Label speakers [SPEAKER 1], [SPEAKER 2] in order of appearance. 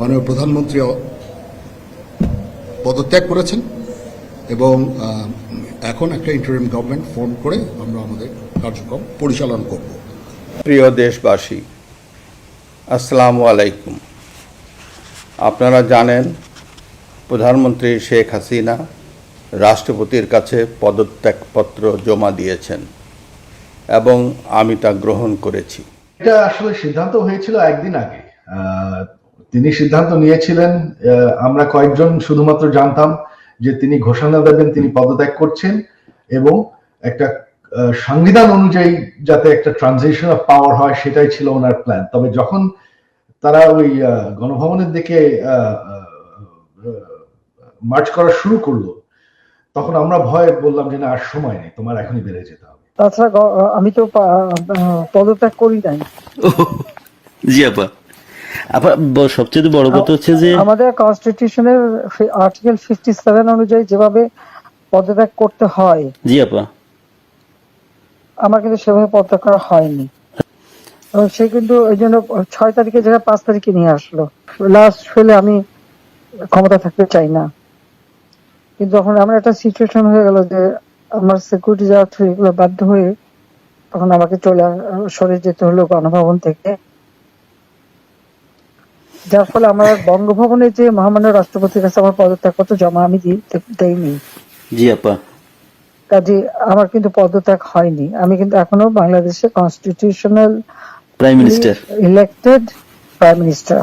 [SPEAKER 1] মাননীয় প্রধানমন্ত্রী পদত্যাগ করেছেন এবং এখন একটা ইন্টারিম গভর্নমেন্ট ফর্ম করে আমরা আমাদের কার্যক্রম পরিচালনা করব।
[SPEAKER 2] প্রিয় দেশবাসী, আসসালামু আলাইকুম। আপনারা জানেন প্রধানমন্ত্রী শেখ হাসিনা রাষ্ট্রপতির কাছে পদত্যাগপত্র জমা দিয়েছেন এবং আমি তা গ্রহণ করেছি।
[SPEAKER 3] এটা আসলে সিদ্ধান্ত হয়েছিল একদিন আগে। তিনি সিদ্ধান্ত নিয়েছিলেন, আমরা কয়েকজন শুধুমাত্র জানতাম যে তিনি ঘোষণা দেবেন তিনি পদত্যাগ করছেন এবং একটা সংবিধান অনুযায়ী যাতে একটা ট্রানজিশন অফ পাওয়ার হয় সেটাই ছিল ওনার প্ল্যান। তবে যখন তারা ওই গণভবনের দিকে মার্চ করা শুরু করলো তখন আমরা ভয়ে বললাম যে না, আর সময় নেই, তোমার এখনই বেরিয়ে যেতে হবে।
[SPEAKER 4] তাছাড়া আমি তো পদত্যাগ করি নাই।
[SPEAKER 5] জি আপা, সবচেয়ে বড় কথা হচ্ছে যে
[SPEAKER 4] আমাদের কনস্টিটিউশনের আর্টিকেল 57 অনুযায়ী যেভাবে পদত্যাগ করতে হয়,
[SPEAKER 5] জি আপা,
[SPEAKER 4] আমার কিন্তু সেভাবে পদত্যাগ করা হয়নি এবং সে কিন্তু ওই জন্য 6 তারিখে জায়গায় 5 তারিখে নিয়ে আসলো। লাস্ট ফেলে আমি ক্ষমতা থাকতে চাই না, কিন্তু যখন আমার একটা সিচুয়েশন হয়ে গেল যে আমার সিকিউরিটি যাওয়ার এগুলো বাধ্য হয়ে তখন আমাকে সরে যেতে হলো গণভবন থেকে, যার ফলে আমার বঙ্গভবনে যে মহামান্য রাষ্ট্রপতির কাছে আমার পদত্যাগপত্র জমা আমি দেইনি।
[SPEAKER 5] জি আপা,
[SPEAKER 4] কাজে আমার কিন্তু পদত্যাগ হয়নি। আমি কিন্তু এখনো বাংলাদেশের constitutional
[SPEAKER 5] prime minister,
[SPEAKER 4] elected prime minister.